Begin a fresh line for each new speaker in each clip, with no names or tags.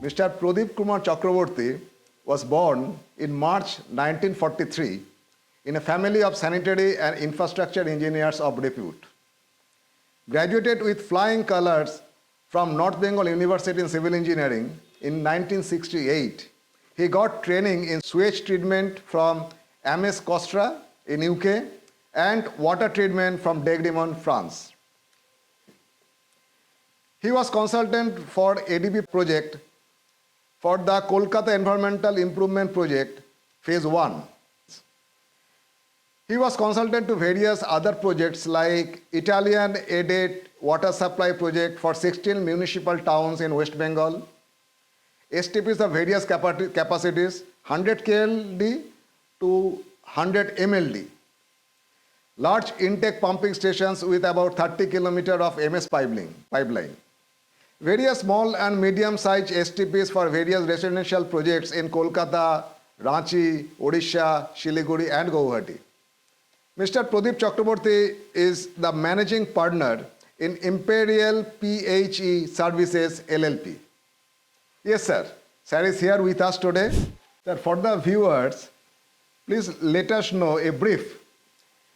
Mr. Pradeep Kumar Chakravarti was born in March 1943 in a family of sanitary and infrastructure engineers of repute. Graduated with flying colors from North Bengal University in civil engineering in 1968, he got training in sewage treatment from AMES UK in UK and water treatment from DRDO, France. He was consultant for ADB project for the Kolkata Environmental Improvement Project Phase 1. He was consultant to various other projects like Italian aided water supply project for 16 municipal towns in West Bengal, STPs of various capacities, 100 KLD to 100 MLD, large intake pumping stations with about 30 km of MS pipeline, various small and medium-sized STPs for various residential projects in Kolkata, Ranchi, Orissa, Siliguri and Guwahati. Mr. Pradeep Chakravarti is the managing partner in Imperial PHE Services LLP. Yes, sir. Sir is here with us today. Sir, for the viewers, please let us know a brief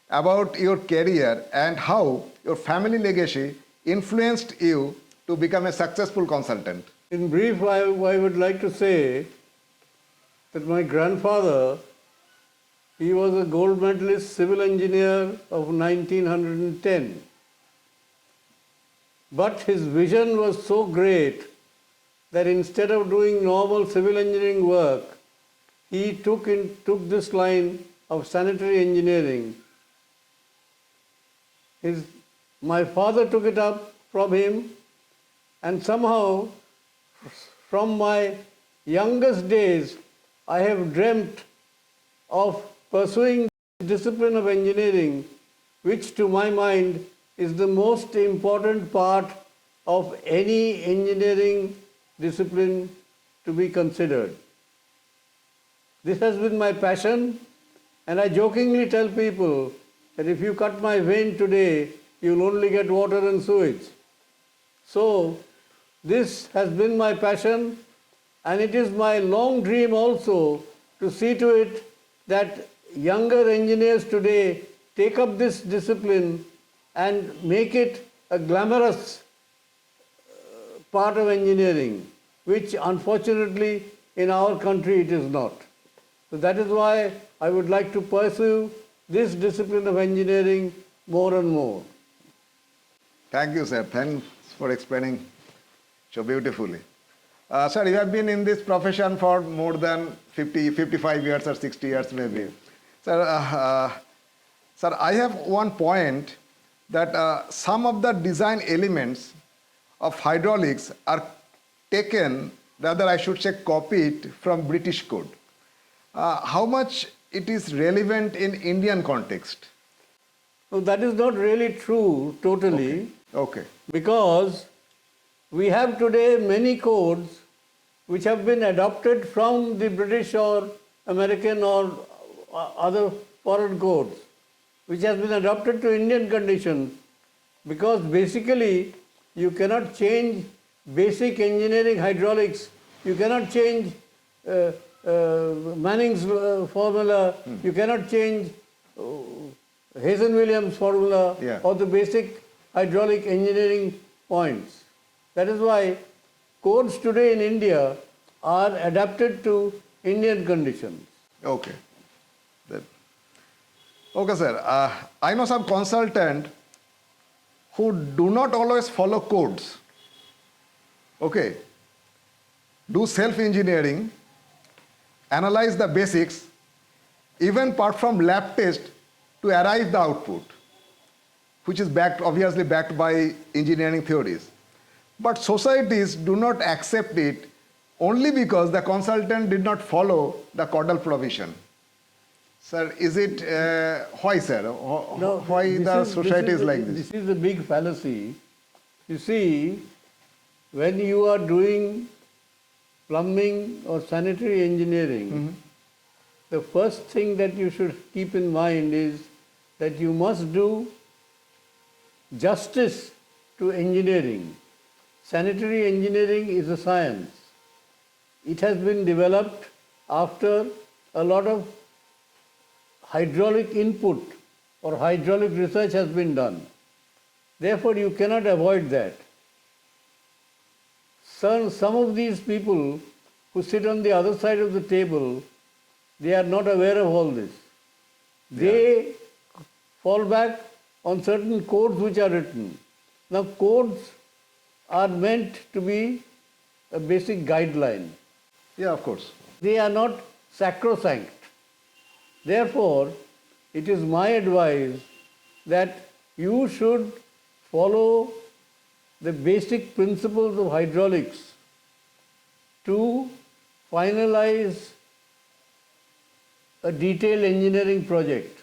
about your career and how your family legacy influenced you to become a successful consultant.
In brief, I would like to say that my grandfather, he was a gold medalist civil engineer of 1910. But his vision was so great that instead of doing normal civil engineering work, he took this line of sanitary engineering. My father took it up from him, and somehow from my youngest days, I have dreamt of pursuing the discipline of engineering, which to my mind is the most important part of any engineering discipline to be considered. This has been my passion, and I jokingly tell people that if you cut my vein today, you'll only get water and sewage. So this has been my passion, and it is my long dream also to see to it that younger engineers today take up this discipline and make it a glamorous part of engineering, which unfortunately in our country it is not. So that is why I would like to pursue this discipline of engineering more and more.
Thank you, sir. Thanks for explaining so beautifully. Sir, you have been in this profession for more than 55 years or 60 years maybe. Sir, sir, I have one point that some of the design elements of hydraulics are taken, rather I should say copied from British code. How much it is relevant in Indian context?
So that is not really true totally.
Okay.
Because we have today many codes which have been adopted from the British or American or other foreign codes, which has been adopted to Indian conditions, because basically you cannot change basic engineering hydraulics, you cannot change Manning's formula, you cannot change Hazen-Williams formula or the basic hydraulic engineering points. That is why codes today in India are adapted to Indian conditions.
Okay. Okay, sir. I know some consultants who do not always follow codes. Okay. Do self-engineering, analyze the basics, even apart from lab test to arrive the output, which is obviously backed by engineering theories. But societies do not accept it only because the consultant did not follow the caudal provision. Sir, is it, why, sir? Why the society is like this?
This is a big fallacy. You see, when you are doing plumbing or sanitary engineering, the first thing that you should keep in mind is that you must do justice to engineering. Sanitary engineering is a science. it has been developed after a lot of hydraulic input or hydraulic research has been done. Therefore, you cannot avoid that. Some of these people who sit on the other side of the table, they are not aware of all this. They fall back on certain codes which are written. Now, codes are meant to be a basic guideline.
Yeah, of course.
They are not sacrosanct. Therefore, it is my advice that you should follow the basic principles of hydraulics to finalize a detailed engineering project.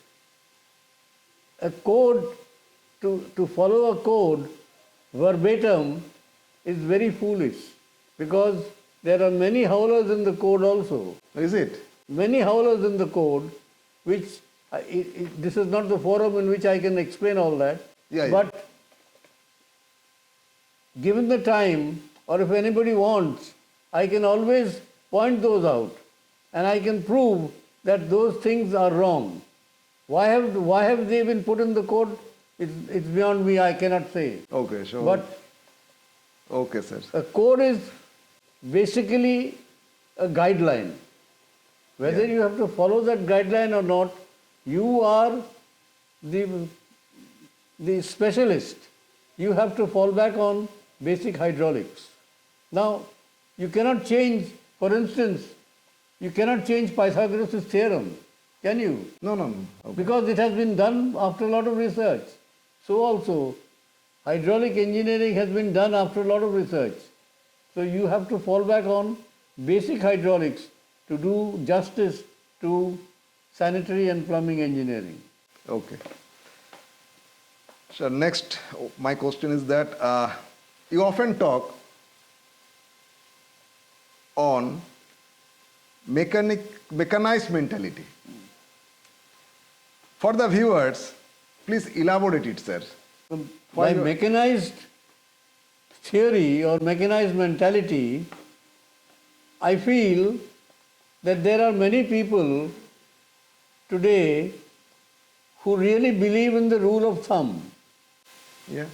A code, to follow a code verbatim is very foolish, because there are many howlers in the code also.
Is it?
Many howlers in the code, which this is not the forum in which I can explain all that. But given the time, or if anybody wants, I can always point those out, and I can prove that those things are wrong. Why have they been put in the code? It's beyond me, I cannot say.
Okay, sure.
But
okay, sir.
a code is basically a guideline. Whether you have to follow that guideline or not, you are the specialist. You have to fall back on basic hydraulics. Now, you cannot change, for instance, you cannot change Pythagoras' theorem, can you?
No. Okay.
Because it has been done after a lot of research. So also, hydraulic engineering has been done after a lot of research. So you have to fall back on basic hydraulics to do justice to sanitary and plumbing engineering.
Okay. So next, my question is that you often talk on mechanized mentality. For the viewers, please elaborate it, sir.
By mechanized theory or mechanized mentality, I feel that there are many people today who really believe in the rule of thumb.
Yeah.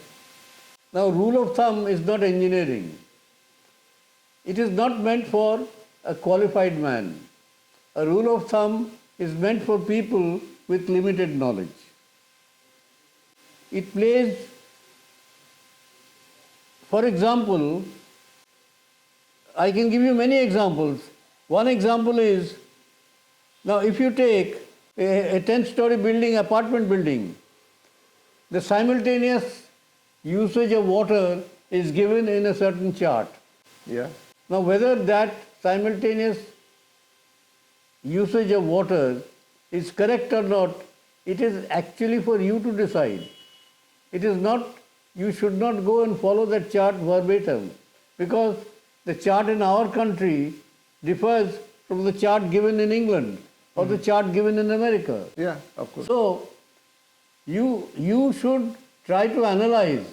Now, rule of thumb is not engineering. It is not meant for a qualified man. A rule of thumb is meant for people with limited knowledge. It plays, for example, I can give you many examples. One example is, now if you take a 10-story building, apartment building, the simultaneous usage of water is given in a certain chart.
Yeah.
Now, whether that simultaneous usage of water is correct or not, it is actually for you to decide. It is not, you should not go and follow that chart verbatim, because the chart in our country differs from the chart given in England or the chart given in America.
Yeah, of course.
So, you should try to analyze,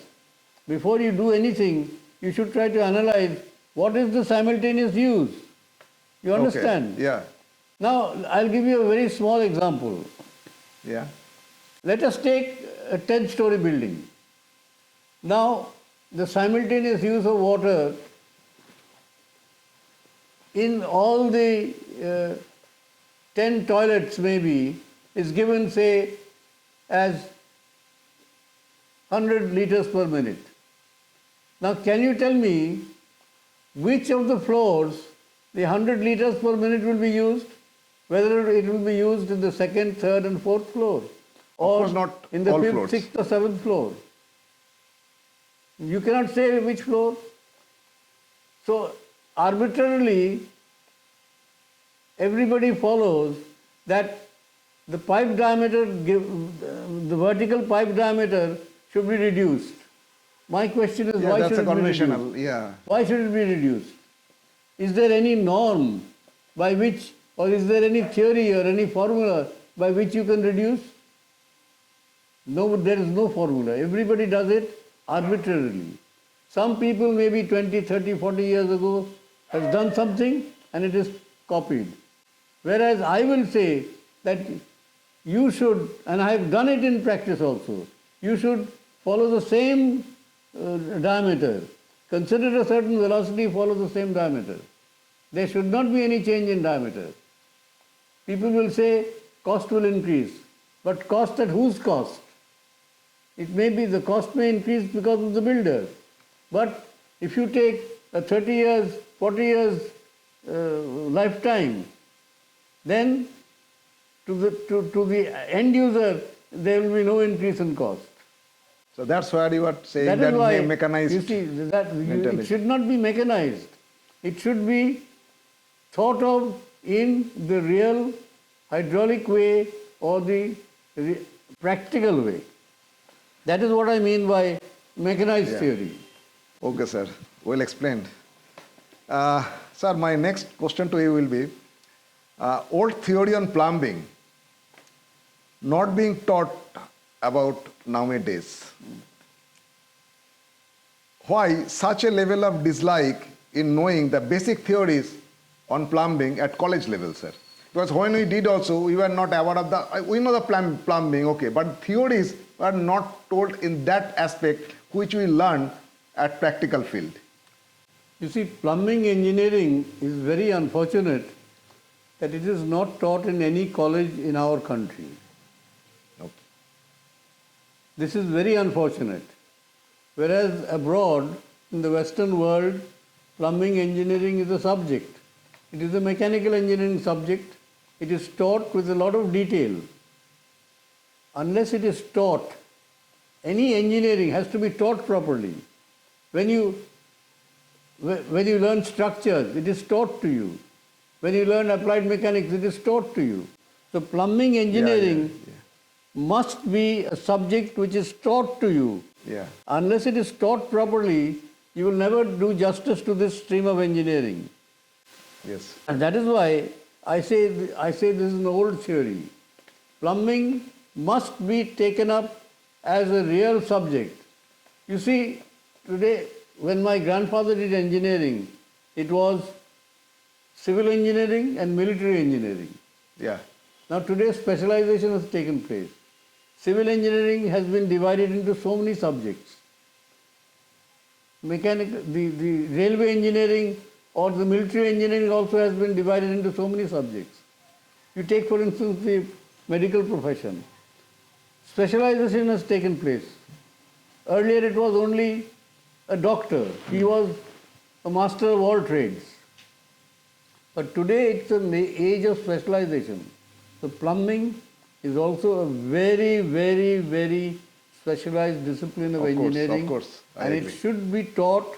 before you do anything, you should try to analyze what is the simultaneous use. You understand?
Okay. Yeah.
Now, I'll give you a very small example.
Yeah.
Let us take a 10-story building. Now, the simultaneous use of water in all the 10 toilets maybe is given, say, as 100 liters per minute. Now, can you tell me which of the floors the 100 liters per minute will be used? Whether it will be used in the second, third and fourth floor, or
course not
in the
all
fifth,
floors.
sixth or seventh floor. You cannot say which floor. So arbitrarily, everybody follows that the pipe diameter, the vertical pipe diameter should be reduced. My question is, why should it be reduced?
Yeah.
Why should it be reduced? Is there any norm by which, or is there any theory or any formula by which you can reduce? No, there is no formula. Everybody does it arbitrarily. Some people maybe 20, 30, 40 years ago has done something, and it is copied. Whereas I will say that you should, and I have done it in practice also, you should follow the same diameter. Consider a certain velocity, follow the same diameter. There should not be any change in diameter. People will say cost will increase, but cost at whose cost? It may be the cost may increase because of the builder. But if you take a 30 years, 40 years lifetime, then to the end user, there will be no increase in cost.
So that's why you are saying
That
that
is why,
mechanized.
you see, it should not be mechanized. It should be thought of in the real hydraulic way or the practical way. That is what I mean by mechanized theory.
Okay, sir. Well explained. Sir, my next question to you will be, old theory on plumbing not being taught about nowadays. Why such a level of dislike in knowing the basic theories on plumbing at college level, sir? Because when we did also, we were not aware of we know the plumbing, okay, but theories were not told in that aspect which we learn at practical field.
You see, plumbing engineering is very unfortunate that it is not taught in any college in our country.
Okay.
This is very unfortunate. Whereas abroad, in the Western world, plumbing engineering is a subject. It is a mechanical engineering subject. It is taught with a lot of detail. Unless it is taught, any engineering has to be taught properly. When you learn structures, it is taught to you. When you learn applied mechanics, it is taught to you. So plumbing engineering must be a subject which is taught to you.
Yeah.
Unless it is taught properly, you will never do justice to this stream of engineering.
Yes.
And that is why I say this is an old theory. Plumbing must be taken up as a real subject. You see, today, when my grandfather did engineering, it was civil engineering and military engineering.
Yeah.
Now today specialization has taken place. Civil engineering has been divided into so many subjects. The railway engineering or the military engineering also has been divided into so many subjects. You take, for instance, the medical profession. Specialization has taken place. Earlier it was only a doctor. He was a master of all trades. But today it's an age of specialization. So plumbing is also a very, very, very specialized discipline of engineering.
Of course, I
and
agree.
it should be taught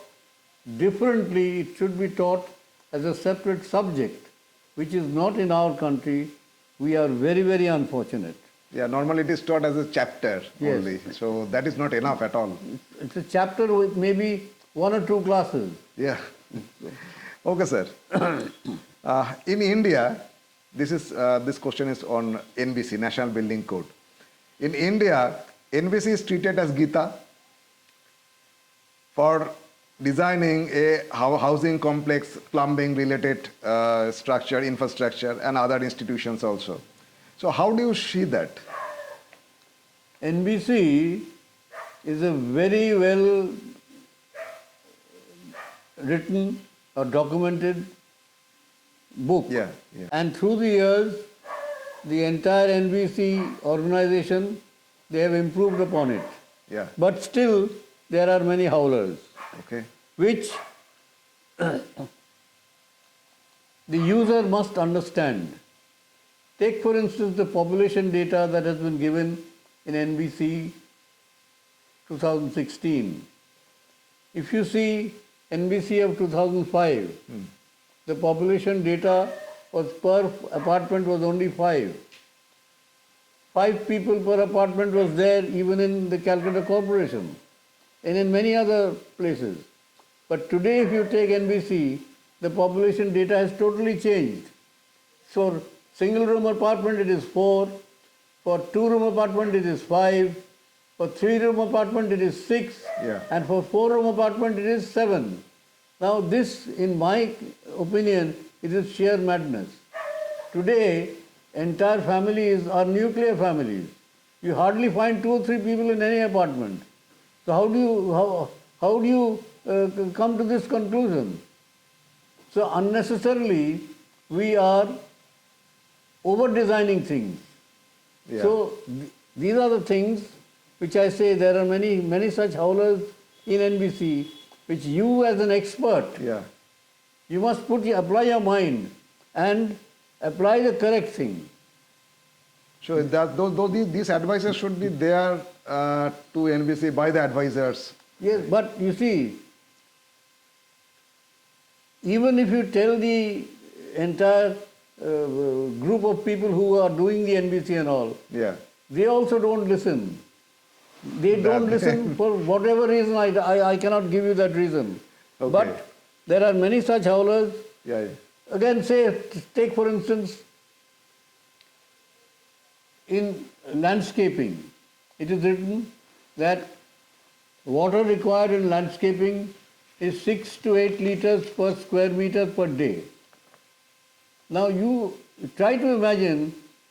differently. It should be taught as a separate subject, which is not in our country. We are very, very unfortunate.
Yeah, normally it is taught as a chapter
Yes.
only. So that is not enough at all.
It's a chapter with maybe 1 or 2 classes.
Yeah. Okay, sir. In India, this question is on NBC, National Building Code. In India, NBC is treated as Gita for designing a housing complex, plumbing related structure, infrastructure, and other institutions also. So how do you see that?
NBC is a very well written or documented book.
Yeah.
And through the years, the entire NBC organization, they have improved upon it.
Yeah.
But still, there are many howlers,
Okay.
which the user must understand. Take, for instance, the population data that has been given in NBC 2016. If you see NBC of 2005, the population data was per apartment was only 5. 5 people per apartment was there even in the Calcutta Corporation and in many other places. But today if you take NBC, the population data has totally changed. So single room apartment it is 4, for 2 room apartment it is 5, for 3 room apartment it is 6,
Yeah.
and for 4 room apartment it is 7. Now this, in my opinion, it is sheer madness. Today, entire families are nuclear families. You hardly find 2 or 3 people in any apartment. So how do you come to this conclusion? So unnecessarily, we are over-designing things.
Yeah.
So these are the things which I say there are many such howlers in NBC which you as an expert,
Yeah.
you must apply your mind and apply the correct thing.
So these advices should be there to NBC by the advisors.
Yes, but you see, even if you tell the entire group of people who are doing the NBC and all,
Yeah.
they also don't listen. They don't listen for whatever reason. I cannot give you that reason.
Okay.
But there are many such howlers.
Yeah.
Again, take for instance, in landscaping, it is written that water required in landscaping is 6 to 8 liters per square meter per day. Now you try to imagine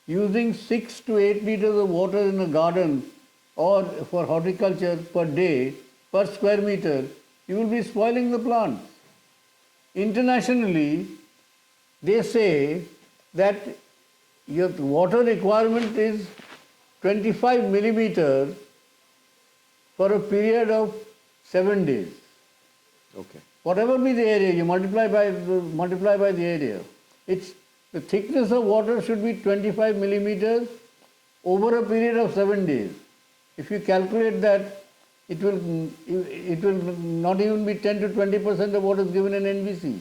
using 6 to 8 liters of water in a garden or for horticulture per day per square meter, you will be spoiling the plants. Internationally, they say that your water requirement is 25 millimeters for a period of 7 days.
Okay.
Whatever be the area, you multiply by the area. The thickness of water should be 25 millimeters over a period of 7 days. If you calculate that, it will not even be 10 to 20% of what is given in NBC.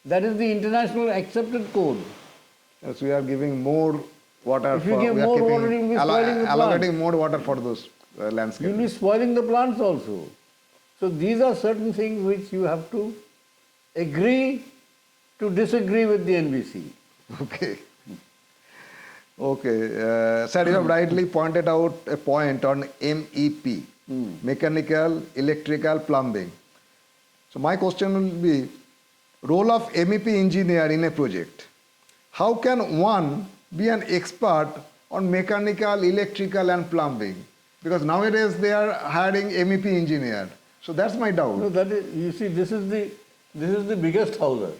That is the international accepted code.
Yes, we are giving more water.
If you give more water, you will be spoiling the
allocating
plants.
more water for those landscapes.
You will be spoiling the plants also. So these are certain things which you have to agree to disagree with the NBC.
Okay. Okay. Sir, you have rightly pointed out a point on MEP, mechanical, electrical, plumbing. So my question will be, role of MEP engineer in a project. How can one be an expert on mechanical, electrical and plumbing? Because nowadays they are hiring MEP engineer. So that's my doubt.
No, that is, you see, this is the biggest howler.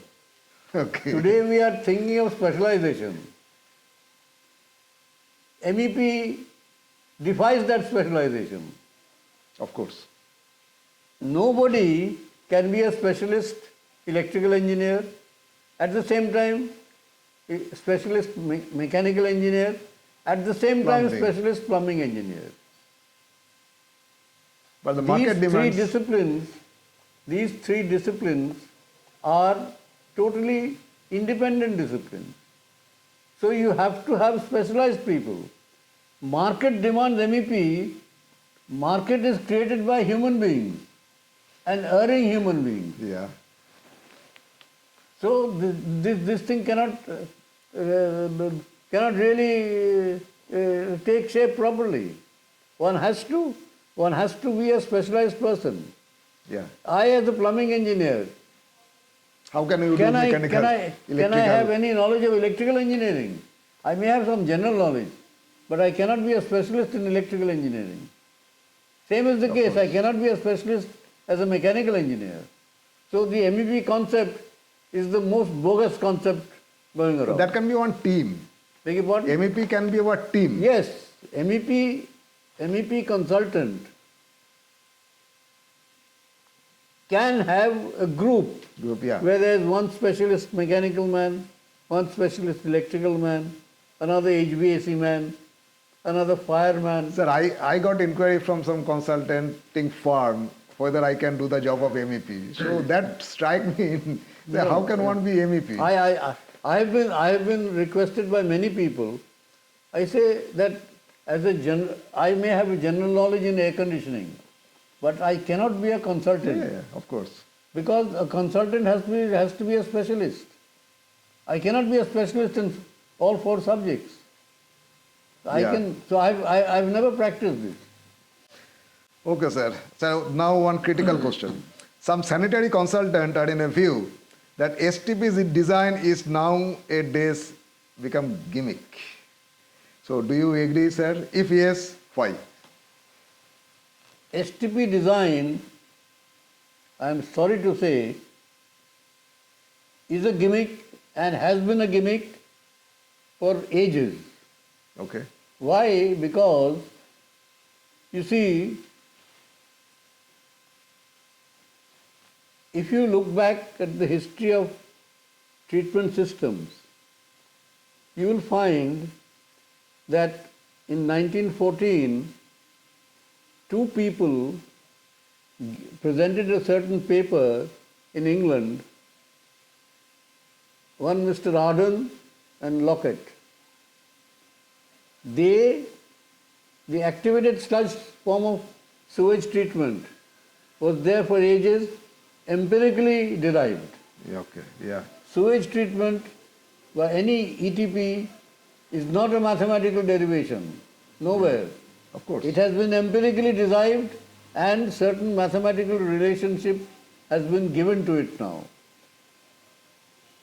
Okay.
Today we are thinking of specialization. MEP defies that specialization.
Of course.
Nobody can be a specialist electrical engineer, at the same time a specialist mechanical engineer, at the same time
Plumbing.
specialist plumbing engineer.
But the market demands.
These three disciplines are totally independent disciplines. So you have to have specialized people. Market demands MEP. Market is created by human beings and erring human beings.
Yeah.
So this thing cannot really take shape properly. One has to be a specialized person.
Yeah.
I, as a plumbing engineer,
How can you
can
do
I
mechanical, electrical?
have any knowledge of electrical engineering? I may have some general knowledge, but I cannot be a specialist in electrical engineering. Same is the case. I cannot be a specialist as a mechanical engineer. So the MEP concept is the most bogus concept going around.
That can be one team.
Beg your pardon?
MEP can be our team.
Yes, MEP consultant can have a group
Yeah.
where there is one specialist mechanical man, one specialist electrical man, another HVAC man, another fireman.
Sir, I got inquiry from some consulting firm whether I can do the job of MEP. So that strike me. How can one be MEP?
I have been requested by many people. I say that I may have a general knowledge in air conditioning, but I cannot be a consultant.
Yeah, of course.
Because a consultant has to be a specialist. I cannot be a specialist in all 4 subjects. So I've never practiced this.
Okay, sir. So now one critical question. Some sanitary consultant are in a view that STP's design is nowadays become gimmick. So do you agree, sir? If yes, why?
STP design, I am sorry to say, is a gimmick and has been a gimmick for ages.
Okay.
Why? Because, you see, if you look back at the history of treatment systems, you will find that in 1914, two people presented a certain paper in England, one Mr. Arden and Lockett. The activated sludge form of sewage treatment was there for ages, empirically derived.
Yeah, okay. Yeah.
Sewage treatment by any ETP is not a mathematical derivation, nowhere.
Of course.
It has been empirically derived and certain mathematical relationship has been given to it now.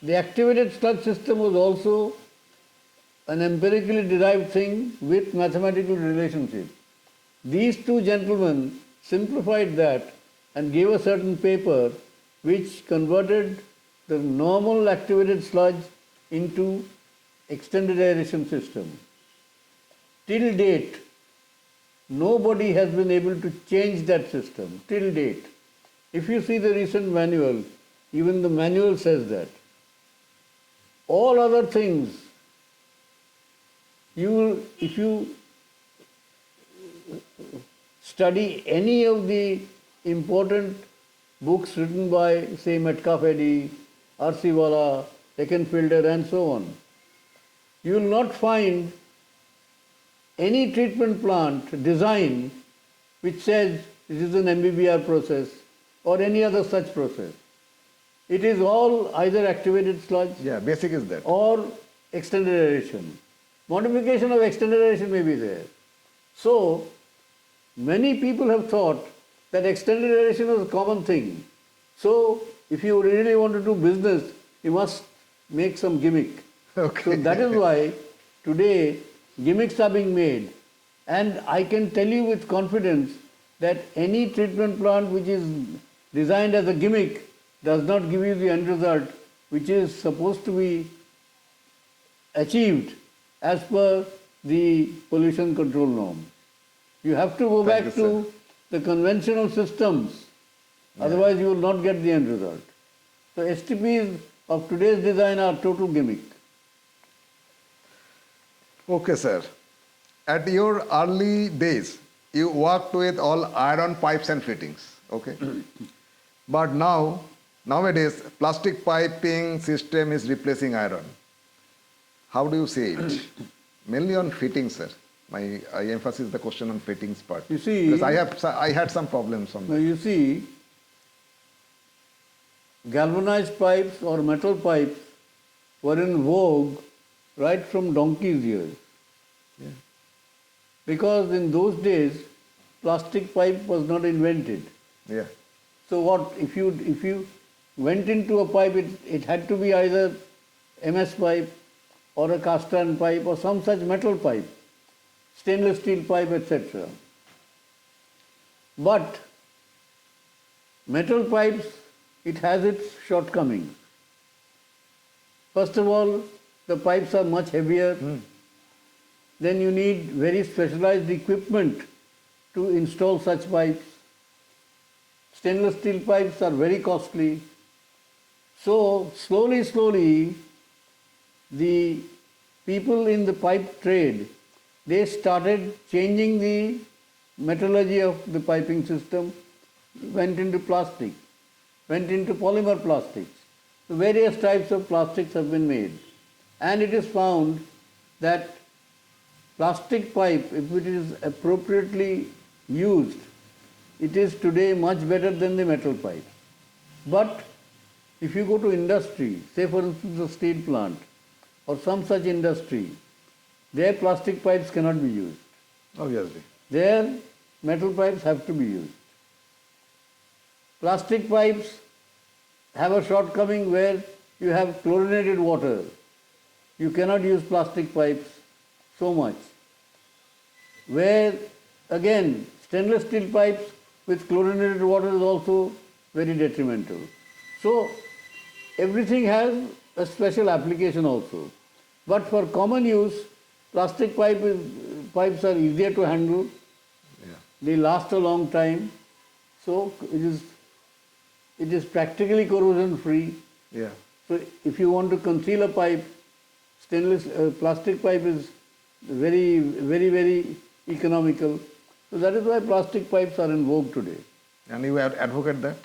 The activated sludge system was also an empirically derived thing with mathematical relationship. These two gentlemen simplified that and gave a certain paper which converted the normal activated sludge into extended aeration system. Till date, nobody has been able to change that system, till date. If you see the recent manual, even the manual says that. All other things, if you study any of the important books written by, say, Metcalfe, Arsiwala, Eckenfelder, and so on, you will not find any treatment plant design which says this is an MBBR process or any other such process. It is all either activated sludge
Basic is that.
or extended aeration. Modification of extended aeration may be there. So, many people have thought that extended aeration is a common thing. So, if you really want to do business, you must make some gimmick.
Okay.
So that is why today gimmicks are being made. And I can tell you with confidence that any treatment plant which is designed as a gimmick does not give you the end result which is supposed to be achieved as per the pollution control norm. You have to go back to the conventional systems, otherwise you will not get the end result. So STPs of today's design are total gimmick.
Okay, sir. At your early days, you worked with all iron pipes and fittings. Okay. But nowadays, plastic piping system is replacing iron. How do you say it? Mainly on fittings, sir. I emphasize the question on fittings part.
You see,
because I had some problems on
now
that.
you see, galvanized pipes or metal pipes were in vogue right from donkey's years.
Yeah.
Because in those days, plastic pipe was not invented.
Yeah.
So what, if you went into a pipe, it had to be either MS pipe or a cast iron pipe or some such metal pipe, stainless steel pipe, etc. But metal pipes, it has its shortcomings. First of all, the pipes are much heavier. Then you need very specialized equipment to install such pipes. Stainless steel pipes are very costly. So slowly, the people in the pipe trade, they started changing the metallurgy of the piping system, went into plastic, went into polymer plastics. So various types of plastics have been made. And it is found that plastic pipe, if it is appropriately used, it is today much better than the metal pipe. But if you go to industry, say for instance a steel plant or some such industry, their plastic pipes cannot be used.
Obviously.
Their metal pipes have to be used. Plastic pipes have a shortcoming where you have chlorinated water. You cannot use plastic pipes so much. Where, again, stainless steel pipes with chlorinated water is also very detrimental. So, everything has a special application also. But for common use, plastic pipes are easier to handle.
Yeah.
They last a long time. So, it is practically corrosion free.
Yeah.
So, if you want to conceal a pipe, plastic pipe is very, very, very economical. So that is why plastic pipes are in vogue today.
And you advocate that?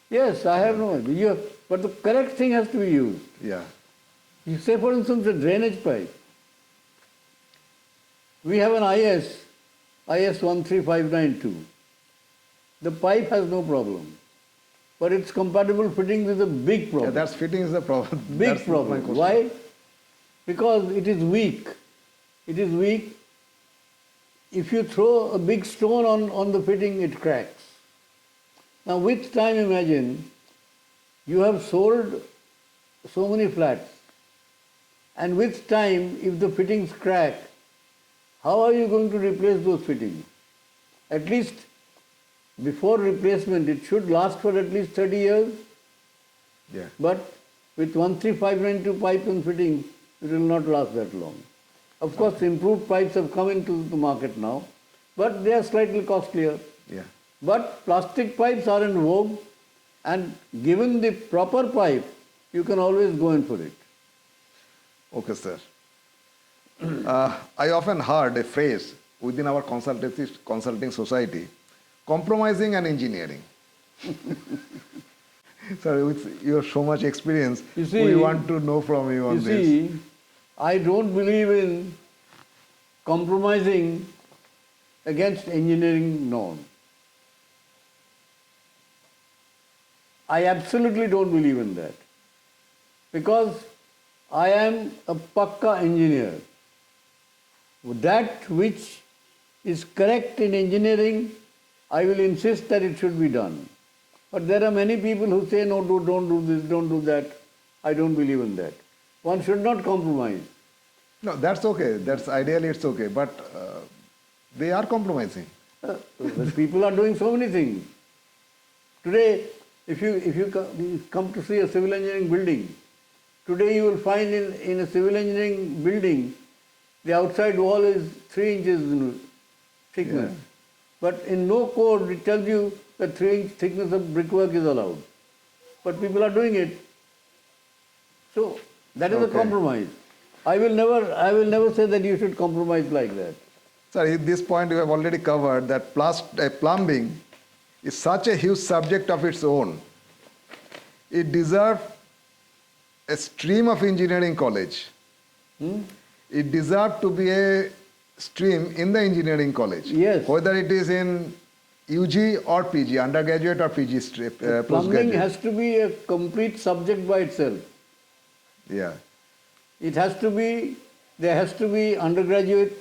Yes, I have no idea. But the correct thing has to be used.
Yeah.
You say, for instance, a drainage pipe. We have an IS 13592. The pipe has no problem. But its compatible fitting is a big problem.
Yeah, that's fitting is the problem.
Big
That's my
problem.
question.
Why? Because it is weak. It is weak. If you throw a big stone on the fitting, it cracks. Now with time, imagine, you have sold so many flats, and with time, if the fittings crack, how are you going to replace those fittings? At least before replacement, it should last for at least 30 years.
Yeah.
But with 13592 pipes and fittings, it will not last that long. Of course, improved pipes have come into the market now, but they are slightly costlier.
Yeah.
But plastic pipes are in vogue, and given the proper pipe, you can always go in for it.
Okay, sir. I often heard a phrase within our consulting society, compromising and engineering. Sir, with your so much experience,
You see-
we want to know from you on
You
this.
see, I don't believe in compromising against engineering norm. I absolutely don't believe in that. Because I am a pakka engineer. That which is correct in engineering, I will insist that it should be done. But there are many people who say, no, don't do this, don't do that. I don't believe in that. One should not compromise.
No, that's okay. That's ideally it's okay. But they are compromising.
But people are doing so many things. Today, if you come to see a civil engineering building, today you will find in a civil engineering building, the outside wall is 3 inches in thickness.
Yeah.
But in no code it tells you that 3-inch thickness of brickwork is allowed. But people are doing it. So that is a
Okay.
compromise. I will never say that you should compromise like that.
Sir, at this point you have already covered that plumbing is such a huge subject of its own. It deserves a stream of engineering college. It deserves to be a stream in the engineering college.
Yes.
Whether it is in UG or PG, undergraduate or PG
Plumbing
postgraduate.
has to be a complete subject by itself.
Yeah.
It has to be, there has to be undergraduate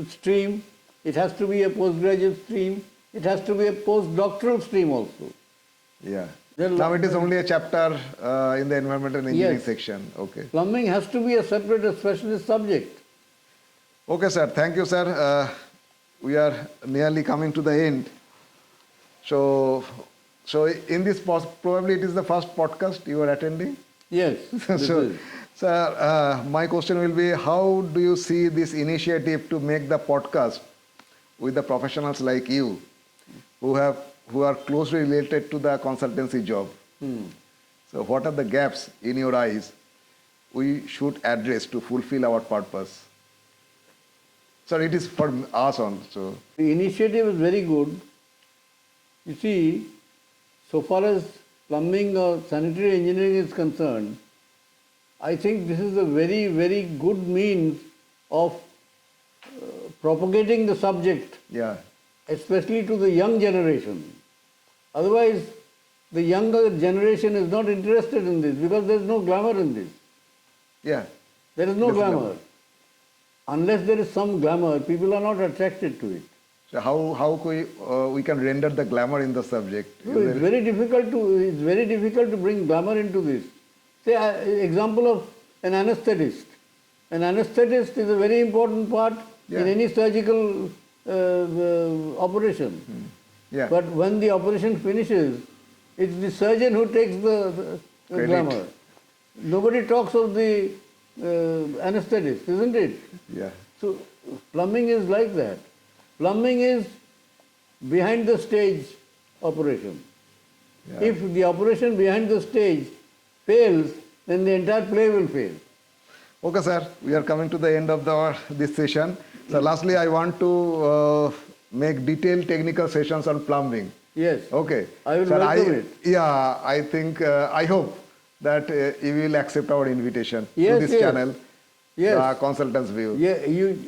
stream, it has to be a postgraduate stream, it has to be a postdoctoral stream also.
Yeah.
There are
Now
lot-
it is only a chapter in the environmental engineering
Yes.
section. Okay.
Plumbing has to be a separate, a specialist subject.
Okay, sir. Thank you, sir. We are nearly coming to the end. So in this, probably it is the first podcast you are attending.
Yes. this
So,
is.
sir, my question will be, how do you see this initiative to make the podcast with the professionals like you, who are closely related to the consultancy job? So what are the gaps in your eyes we should address to fulfill our purpose? Sir, it is for us on. So
The initiative is very good. You see, so far as plumbing or sanitary engineering is concerned, I think this is a very, very good means of propagating the subject,
yeah,
especially to the young generation. Otherwise, the younger generation is not interested in this because there is no glamour in this.
yeah,
There is no
There's
glamour. Unless there is some glamour, people are not attracted to it.
So how we can render the glamour in the subject?
No, it's very difficult to bring glamour into this. Say, example of an anesthetist. An anesthetist is a very important part in any surgical operation.
Yeah.
But when the operation finishes, it's the surgeon who takes the glamour. Nobody talks of the anesthetist, isn't it?
Yeah.
So plumbing is like that. Plumbing is behind the stage operation.
Yeah.
If the operation behind the stage fails, then the entire play will fail.
Okay, sir. We are coming to the end of this session. So lastly, I want to make detailed technical sessions on plumbing.
Yes.
Okay.
I will
Sir,
welcome it.
Yeah, I think, I hope that you will accept our invitation to
Yes,
this
yes.
channel,
Yes.
the Consultant's View.
Yeah,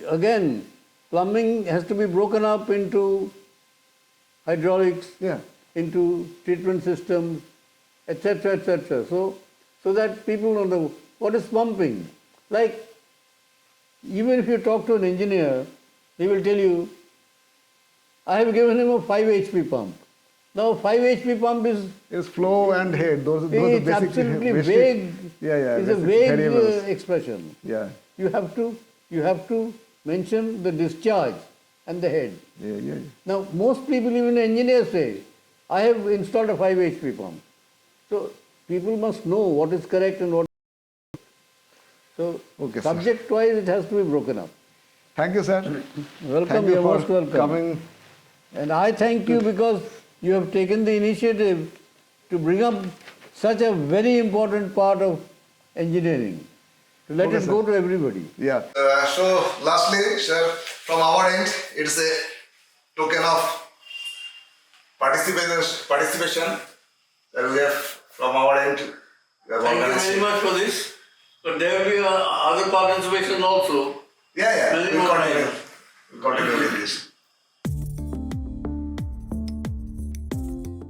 again, plumbing has to be broken up into hydraulics,
Yeah.
into treatment systems, etc., etc. So that people know what is pumping. Like, even if you talk to an engineer, he will tell you, I have given him a 5 HP pump. Now, 5 HP pump is
flow and head. Those are
it's
basic,
absolutely
basic.
vague.
Yeah.
It's a
basic
vague
variables.
expression.
Yeah.
You have to mention the discharge and the head.
Yeah.
Now, most people, even engineers, say, I have installed a 5 HP pump. So, people must know what is correct and what. So,
Okay, sir.
subject-wise, it has to be broken up.
Thank you, sir.
Welcome,
Thank you
you're
for
most welcome.
coming.
And I thank you because you have taken the initiative to bring up such a very important part of engineering. To let
Okay,
it go to everybody.
Yeah. So, lastly, sir, from our end, it's a token of participation that we have from our end.
Thank you very much for this. But there will be other participation also.
Yeah.
Very
We'll
more
continue with this.